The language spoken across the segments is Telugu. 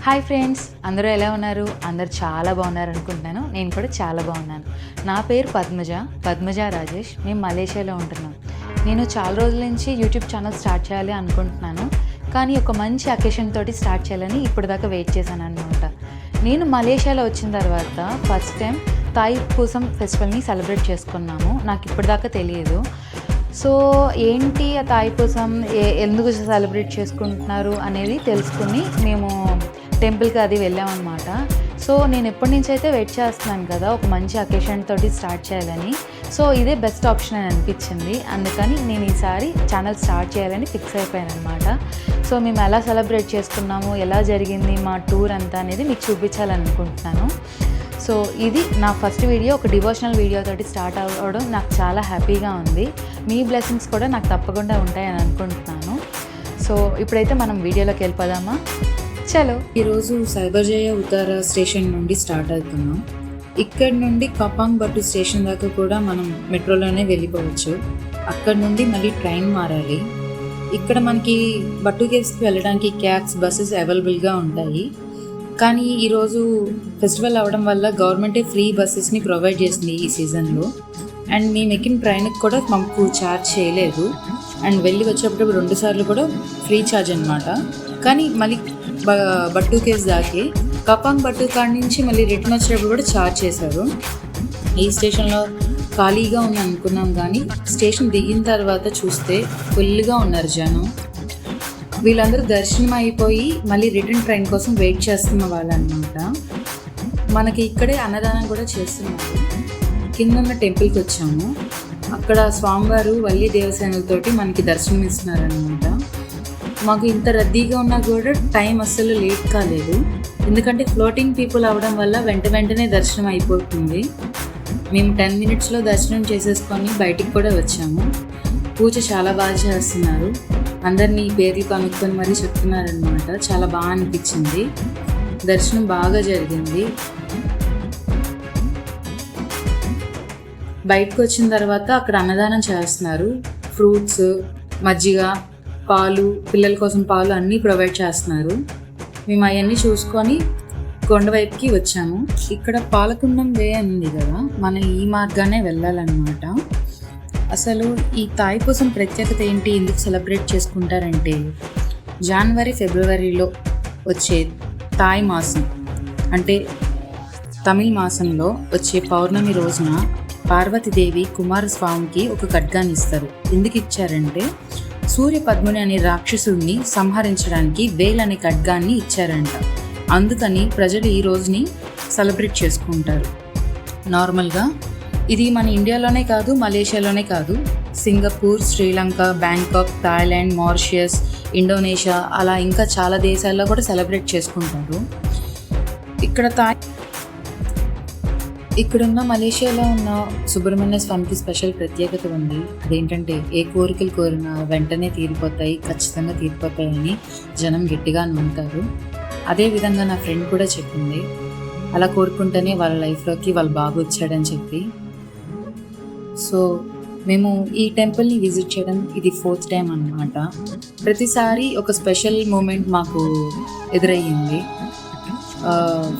హాయ్ ఫ్రెండ్స్, అందరూ ఎలా ఉన్నారు? అందరు చాలా బాగున్నారు అనుకుంటున్నాను. నేను కూడా చాలా బాగున్నాను. నా పేరు పద్మజ రాజేష్. మేము మలేషియాలో ఉంటున్నాం. నేను చాలా రోజుల నుంచి యూట్యూబ్ ఛానల్ స్టార్ట్ చేయాలి అనుకుంటున్నాను, కానీ ఒక మంచి అకేషన్ తోటి స్టార్ట్ చేయాలని ఇప్పటిదాకా వెయిట్ చేశాను అనమాట. నేను మలేషియాలో వచ్చిన తర్వాత ఫస్ట్ టైం తాయి పూసం ఫెస్టివల్ని సెలబ్రేట్ చేసుకున్నాము. నాకు ఇప్పటిదాకా తెలియదు. సో ఏంటి ఆ తాయిపూసం ఎందుకు సెలబ్రేట్ చేసుకుంటున్నారు అనేది తెలుసుకుని మేము టెంపుల్కి అది వెళ్ళామన్నమాట. సో నేను ఎప్పటి నుంచి అయితే వెయిట్ చేస్తున్నాను కదా, ఒక మంచి అకేషన్ తోటి స్టార్ట్ చేయాలని. సో ఇదే బెస్ట్ ఆప్షన్ అని అనిపించింది. అందుకని నేను ఈసారి ఛానల్ స్టార్ట్ చేయాలని ఫిక్స్ అయిపోయాను అనమాట. సో మేము ఎలా సెలబ్రేట్ చేసుకున్నాము, ఎలా జరిగింది మా టూర్ అంతా అనేది మీకు చూపించాలనుకుంటున్నాను. సో ఇది నా ఫస్ట్ వీడియో, ఒక డివోషనల్ వీడియో తోటి స్టార్ట్ అవ్వడం నాకు చాలా హ్యాపీగా ఉంది. మీ బ్లెస్సింగ్స్ కూడా నాకు తప్పకుండా ఉంటాయని అనుకుంటున్నాను. సో ఇప్పుడైతే మనం వీడియోలోకి వెళ్ళిపోదామా? చలో. ఈరోజు సైబర్జయ ఉత్తర స్టేషన్ నుండి స్టార్ట్ అవుతున్నాం. ఇక్కడ నుండి కపాంగ్ బట్టు స్టేషన్ దాకా కూడా మనం మెట్రోలోనే వెళ్ళిపోవచ్చు. అక్కడ నుండి మళ్ళీ ట్రైన్ మారాలి. ఇక్కడ మనకి బట్టు కేవ్స్కి వెళ్ళడానికి క్యాబ్స్, బస్సెస్ అవైలబుల్గా ఉంటాయి. కానీ ఈరోజు ఫెస్టివల్ అవ్వడం వల్ల గవర్నమెంటే ఫ్రీ బస్సెస్ని ప్రొవైడ్ చేసింది ఈ సీజన్లో. అండ్ మేము ఎక్కిన ట్రైన్కి కూడా మాకు ఛార్జ్ చేయలేదు. అండ్ వెళ్ళి వచ్చేటప్పుడు 2 సార్లు కూడా ఫ్రీ ఛార్జ్ అనమాట. కానీ మళ్ళీ బట్టు కేవ్స్ దాకి కపాంగ్ బట్టు కాడి నుంచి మళ్ళీ రిటర్న్ వచ్చేటప్పుడు కూడా ఛార్జ్ చేశారు. ఈ స్టేషన్లో ఖాళీగా ఉంది అనుకున్నాం, కానీ స్టేషన్ దిగిన తర్వాత చూస్తే ఫుల్గా ఉన్నారు జనం. వీళ్ళందరూ దర్శనం అయిపోయి మళ్ళీ రిటర్న్ ట్రైన్ కోసం వెయిట్ చేస్తున్న వాళ్ళు అనమాట. మనకి ఇక్కడే అన్నదానం కూడా చేస్తున్నారు. కింద ఉన్న టెంపుల్కి వచ్చాము. అక్కడ స్వామివారు వల్లి దేవసేనలతోటి మనకి దర్శనం ఇస్తున్నారనమాట. మాకు ఇంత రద్దీగా ఉన్నా కూడా టైం అస్సలు లేట్ కాలేదు. ఎందుకంటే ఫ్లోటింగ్ పీపుల్ అవ్వడం వల్ల వెంటనే దర్శనం అయిపోతుంది. మేము 10 minutesలో దర్శనం చేసేసుకొని బయటికి కూడా వచ్చాము. పూజ చాలా బాగా చేస్తున్నారు. అందరినీ పేర్లు కనుక్కొని మరీ చెప్తున్నారనమాట. చాలా బాగా అనిపించింది. దర్శనం బాగా జరిగింది. బయటకు వచ్చిన తర్వాత అక్కడ అన్నదానం చేస్తున్నారు. ఫ్రూట్స్, మజ్జిగ, పాలు, పిల్లల కోసం పాలు అన్నీ ప్రొవైడ్ చేస్తున్నారు. మేము అవన్నీ చూసుకొని కొండవైపుకి వచ్చాము. ఇక్కడ పాలకుండం వే ఉంది కదా, మనం ఈ మార్గానే వెళ్ళాలన్నమాట. అసలు ఈ తాయిపూసం ప్రత్యేకత ఏంటి, ఎందుకు సెలబ్రేట్ చేసుకుంటారంటే, జనవరి ఫిబ్రవరిలో వచ్చే తాయి మాసం అంటే తమిళ మాసంలో వచ్చే పౌర్ణమి రోజున పార్వతీదేవి కుమారస్వామికి ఒక ఖడ్గాన్ని ఇస్తారు. ఎందుకు ఇచ్చారంటే, సూర్య పద్ముని అనే రాక్షసుడిని సంహరించడానికి వేల్ అనే ఖడ్గాన్ని ఇచ్చారంట. అందుకని ప్రజలు ఈ రోజుని సెలబ్రేట్ చేసుకుంటారు. నార్మల్గా ఇది మన ఇండియాలోనే కాదు, మలేషియాలోనే కాదు, Singapore, Sri Lanka, Bangkok, Thailand, Mauritius, Indonesia అలా ఇంకా చాలా దేశాల్లో కూడా సెలబ్రేట్ చేసుకుంటారు. ఇక్కడున్న మలేషియాలో ఉన్న సుబ్రహ్మణ్య స్వామికి స్పెషల్ ప్రత్యేకత ఉంది. అదేంటంటే, ఏ కోరికలు కోరినా వెంటనే తీరిపోతాయి, ఖచ్చితంగా తీరిపోతాయని జనం గట్టిగా నమ్ముతారు. అదేవిధంగా నా ఫ్రెండ్ కూడా చెప్పింది, అలా కోరుకుంటేనే వాళ్ళ లైఫ్లోకి వాళ్ళు బాగా వచ్చాడని చెప్పి. సో మేము ఈ టెంపుల్ని విజిట్ చేయడం ఇది 4th టైం అన్నమాట. ప్రతిసారి ఒక స్పెషల్ మూమెంట్ మాకు ఎదురయ్యింది.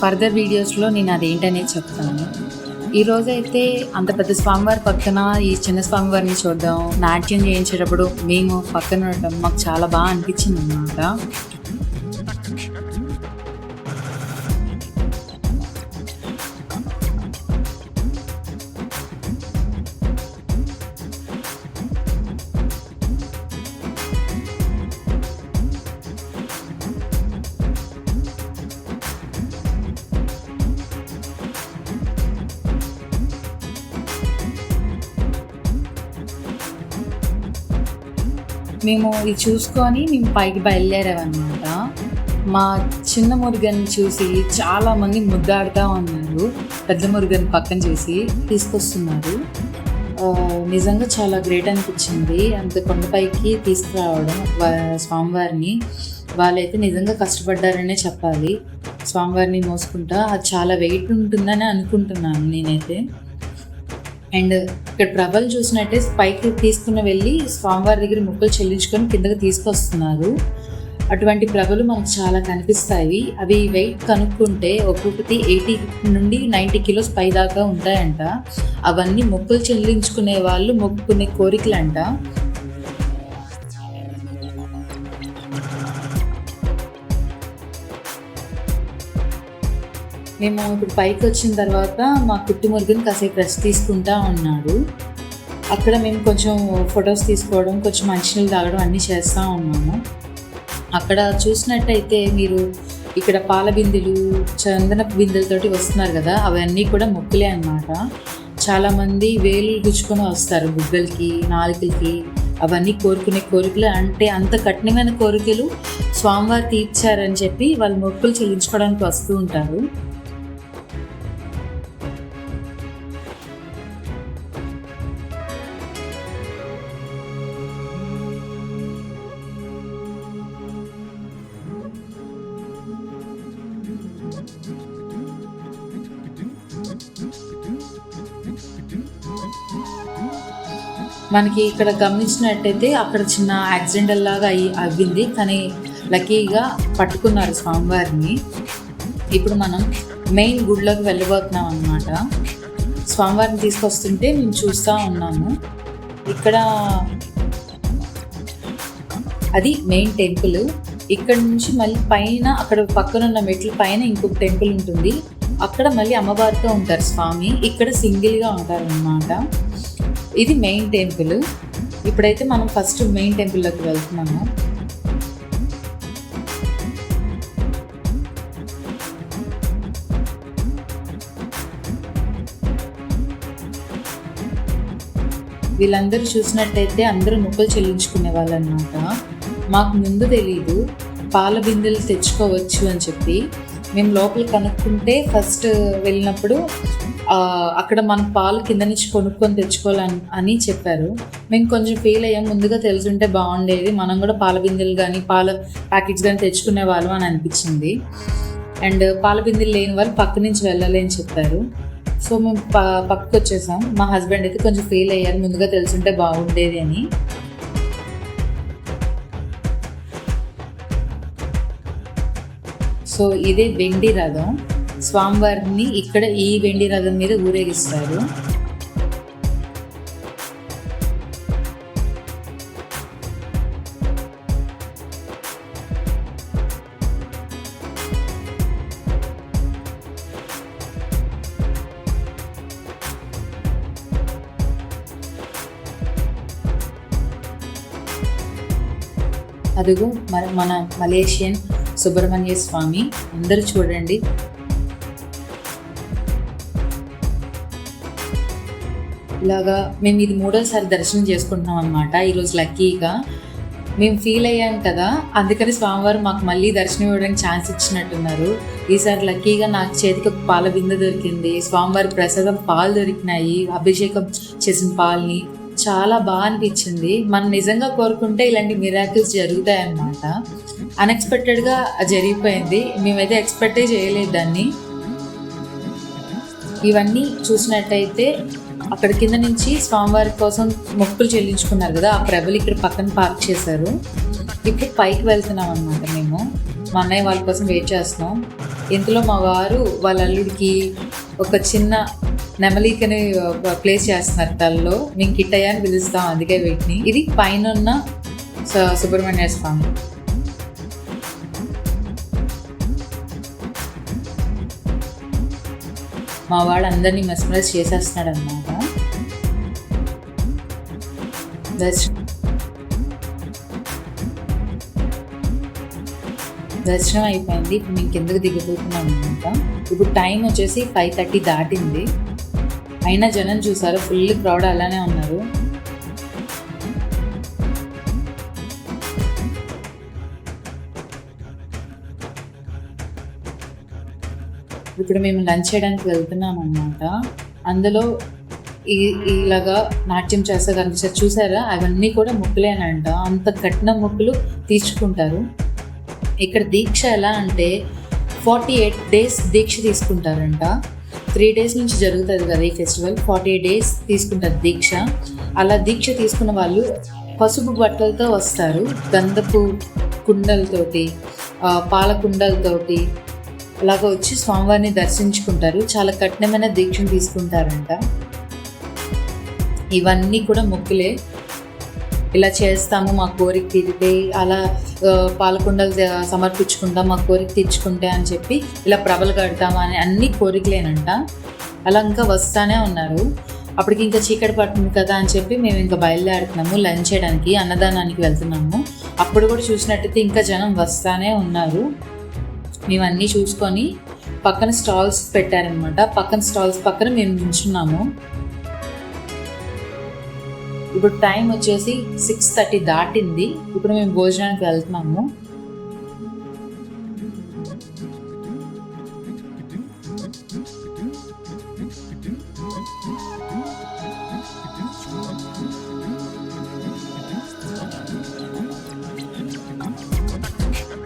ఫర్దర్ వీడియోస్లో నేను అదేంటనేది చెప్తాను. ఈరోజైతే అంత పెద్ద స్వామివారి పక్కన ఈ చిన్న స్వామివారిని చూడడం, నాట్యం చేయించేటప్పుడు మేము పక్కన ఉండటం మాకు చాలా బాగా అనిపించింది అన్నమాట. మేము ఇది చూసుకొని మేము పైకి బయలుదేరామన్నమాట. మా చిన్న మురుగన్ చూసి చాలామంది ముద్దాడుతూ ఉన్నారు. పెద్ద మురుగన్ పక్కన చూసి తీసుకొస్తున్నారు. నిజంగా చాలా గ్రేట్ అనిపించింది. అంత కొండపైకి తీసుకురావడం స్వామివారిని. వాళ్ళైతే నిజంగా కష్టపడ్డారనే చెప్పాలి. స్వామివారిని మోసుకుంటా అది చాలా వెయిట్ ఉంటుందని అనుకుంటున్నాను నేనైతే. అండ్ ఇక్కడ ప్రభలు చూసినట్టే పైకి తీసుకుని వెళ్ళి స్వామివారి దగ్గర మొక్కులు చెల్లించుకొని కిందకి తీసుకొస్తున్నారు. అటువంటి ప్రభలు మనకు చాలా కనిపిస్తాయి. అవి వెయిట్ కనుక్కుంటే ఒక్కొక్కటి 80 నుండి 90 కిలోస్ పై దాకా ఉంటాయంట. అవన్నీ మొక్కులు చెల్లించుకునే వాళ్ళు మొక్కుకునే కోరికలంట. మేము ఇప్పుడు పైకి వచ్చిన తర్వాత మా కుట్టి మురుగుని కాసేపు రెస్ట్ తీసుకుంటా ఉన్నాడు. అక్కడ మేము కొంచెం ఫొటోస్ తీసుకోవడం, కొంచెం మంచినీళ్ళు తాగడం అన్నీ చేస్తూ ఉన్నాము. అక్కడ చూసినట్టయితే మీరు ఇక్కడ పాల బిందెలు, చందనపు బిందెలతోటి వస్తున్నారు కదా, అవన్నీ కూడా మొక్కులే అన్నమాట. చాలామంది వేలు గుచ్చుకొని వస్తారు బుగ్గలకి, నాలుకలకి. అవన్నీ కోరుకునే కోరికలు, అంటే అంత కఠినమైన కోరికలు స్వామివారు తీర్చారని చెప్పి వాళ్ళు మొక్కులు చెల్లించుకోవడానికి వస్తూ ఉంటారు. మనకి ఇక్కడ గమనించినట్టయితే అక్కడ చిన్న యాక్సిడెంటల్ లాగా అవ్వింది, కానీ లక్కీగా పట్టుకున్నారు స్వామివారిని. ఇప్పుడు మనం మెయిన్ గుడిలోకి వెళ్ళబోతున్నాం అన్నమాట. స్వామివారిని తీసుకొస్తుంటే మేము చూస్తూ ఉన్నాము. ఇక్కడ అది మెయిన్ టెంపుల్. ఇక్కడ నుంచి మళ్ళీ పైన అక్కడ పక్కన ఉన్న మెట్ల పైన ఇంకొక టెంపుల్ ఉంటుంది. అక్కడ మళ్ళీ అమ్మవారితో ఉంటారు స్వామి, ఇక్కడ సింగిల్గా ఉంటారు అన్నమాట. ఇది మెయిన్ టెంపుల్. ఇప్పుడైతే మనం ఫస్ట్ మెయిన్ టెంపుల్లోకి వెళ్తున్నాము. వీళ్ళందరూ చూసినట్టయితే అందరూ మొక్కులు చెల్లించుకునే వాళ్ళు అన్నమాట. మాకు ముందు తెలీదు పాల బిందెలు తెచ్చుకోవచ్చు అని చెప్పి. మేము లోపల కనుక్కుంటే ఫస్ట్ వెళ్ళినప్పుడు అక్కడ మనం పాలు కింద నుంచి కొనుక్కొని తెచ్చుకోవాలని అని చెప్పారు. మేము కొంచెం ఫీల్ అయ్యాం, ముందుగా తెలుసుంటే బాగుండేది, మనం కూడా పాల బిందెలు కానీ పాల ప్యాకెట్స్ కానీ తెచ్చుకునే వాళ్ళం అని అనిపించింది. అండ్ పాల బిందెలు లేని వాళ్ళు పక్క నుంచి వెళ్ళాలి అని చెప్పారు. సో మేము పక్కకు వచ్చేసాం. మా హస్బెండ్ అయితే కొంచెం ఫీల్ అయ్యారు, ముందుగా తెలుసుంటే బాగుండేది అని. సో ఇదే వెండి రథం. స్వామివారిని ఇక్కడ ఈ వెండి రథం మీద ఊరేగిస్తారు. అదిగో మన మలేషియన్ సుబ్రహ్మణ్య స్వామి. అందరూ చూడండి. ఇలాగా మేము ఇది 3వ సారి దర్శనం చేసుకుంటున్నాం అనమాట. ఈరోజు లక్కీగా మేము ఫీల్ అయ్యాం కదా, అందుకని స్వామివారు మాకు మళ్ళీ దర్శనం ఇవ్వడానికి ఛాన్స్ ఇచ్చినట్టున్నారు. ఈసారి లక్కీగా నాకు చేతికి ఒక పాల బిందె దొరికింది. స్వామివారి ప్రసాదం పాలు దొరికినాయి, అభిషేకం చేసిన పాలని. చాలా బాగా అనిపించింది. మనం నిజంగా కోరుకుంటే ఇలాంటి మిరాకిల్స్ జరుగుతాయన్నమాట. అన్ఎక్స్పెక్టెడ్గా జరిగిపోయింది. మేమైతే ఎక్స్పెక్టే చేయలేదు దాన్ని. ఇవన్నీ చూసినట్టయితే అక్కడ కింద నుంచి స్వామివారి కోసం మొక్కులు చెల్లించుకున్నారు కదా, ఆ ప్రభలు ఇక్కడ పక్కన పార్క్ చేశారు. ఇప్పుడు పైకి వెళ్తున్నాం అన్నమాట. మేము మా అన్నయ్య వాళ్ళ కోసం వెయిట్ చేస్తున్నాం. ఇంతలో మా వారు వాళ్ళ అల్లుడికి ఒక చిన్న నెమలికని ప్లేస్ చేస్తున్నారు తలలో. మేము కిట్టయ్య అని పిలుస్తాం, అందుకే వీటిని. ఇది పైన ఉన్న సుబ్రహ్మణ్య స్వామి. మా వాడు అందరినీ మెస్మరైజ్ చేసేస్తున్నాడు అన్నమాట. దర్శనం అయిపోయింది. ఇప్పుడు మేము కిందకు దిగిపోతున్నాం అనమాట. ఇప్పుడు టైం వచ్చేసి 5:30 దాటింది. అయినా జనం చూసారు, ఫుల్ క్రౌడ్ అలానే ఉన్నారు. ఇప్పుడు మేము లంచ్ చేయడానికి వెళ్తున్నాం అన్నమాట. అందులో ఇలాగా నాట్యం చేస్తా కనిపిస్తారు చూసారా, అవన్నీ కూడా మొక్కులేనంట. అంత కఠిన మొక్కులు తీర్చుకుంటారు. ఇక్కడ దీక్ష ఎలా అంటే 48 days దీక్ష తీసుకుంటారంట. 3 days నుంచి జరుగుతుంది కదా ఈ ఫెస్టివల్. 48 days తీసుకుంటారు దీక్ష. అలా దీక్ష తీసుకున్న వాళ్ళు పసుపు బట్టలతో వస్తారు. గంధపు కుండలతోటి, పాల కుండలతోటి అలాగ వచ్చి స్వామివారిని దర్శించుకుంటారు. చాలా కఠినమైన దీక్షను తీసుకుంటారంట. ఇవన్నీ కూడా మొక్కులే. ఇలా చేస్తాము మా కోరిక తీరితే, అలా పాలకుండలు సమర్పించుకుంటాం మా కోరిక తీర్చుకుంటే అని చెప్పి ఇలా ప్రభలు కడతాము అని అన్ని కోరికలేనంట. అలా ఇంకా వస్తానే ఉన్నారు. అప్పటికి ఇంకా చీకటి పడుతుంది కదా అని చెప్పి మేము ఇంకా బయలుదేరుతున్నాము లంచ్ చేయడానికి, అన్నదానానికి వెళ్తున్నాము. అప్పుడు కూడా చూసినట్టయితే ఇంకా జనం వస్తానే ఉన్నారు. మేము అన్నీ చూసుకొని పక్కన స్టాల్స్ పెట్టారనమాట. పక్కన స్టాల్స్ పక్కన మేము నిల్చున్నాము. ఇప్పుడు టైం వచ్చేసి 6:30 దాటింది. ఇప్పుడు మేము భోజనానికి వెళ్తున్నాము.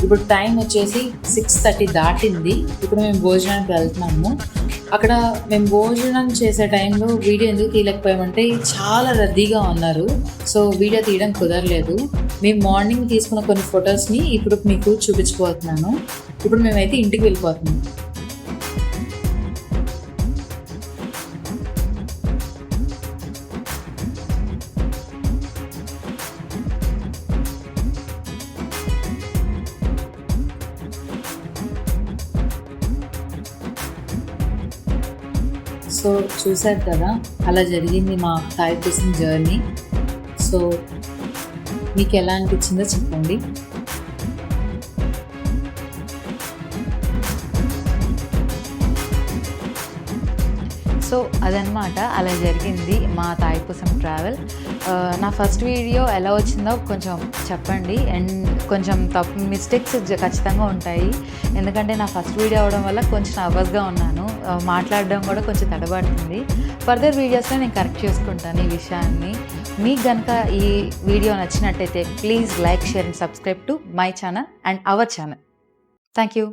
ఇప్పుడు టైం వచ్చేసి 6:30 దాటింది. ఇప్పుడు మేము భోజనానికి వెళ్తున్నాము. అక్కడ మేము భోజనం చేసే టైంలో వీడియో ఎందుకు తీయలేకపోయామంటే చాలా రద్దీగా ఉన్నారు. సో వీడియో తీయడం కుదరలేదు. మేము మార్నింగ్ తీసుకున్న కొన్ని ఫొటోస్ని ఇప్పుడు మీకు చూపించబోతున్నాను. ఇప్పుడు మేమైతే ఇంటికి వెళ్ళిపోతున్నాం. సో చూసారు కదా, అలా జరిగింది మా థాయిపూసం జర్నీ. సో మీకు ఎలా అనిపించిందో చెప్పండి. సో అదనమాట, అలా జరిగింది మా తాయిపూసం ట్రావెల్. నా ఫస్ట్ వీడియో ఎలా వచ్చిందో కొంచెం చెప్పండి. అండ్ కొంచెం మిస్టేక్స్ ఖచ్చితంగా ఉంటాయి. ఎందుకంటే నా ఫస్ట్ వీడియో అవడం వల్ల కొంచెం నర్వస్గా ఉన్నాను. మాట్లాడడం కూడా కొంచెం తడబడుతుంది. ఫర్దర్ వీడియోస్లో నేను కరెక్ట్ చేసుకుంటాను ఈ విషయాన్ని. మీకు కనుక ఈ వీడియో నచ్చినట్టయితే please like, share and subscribe to my channel and our channel. Thank you.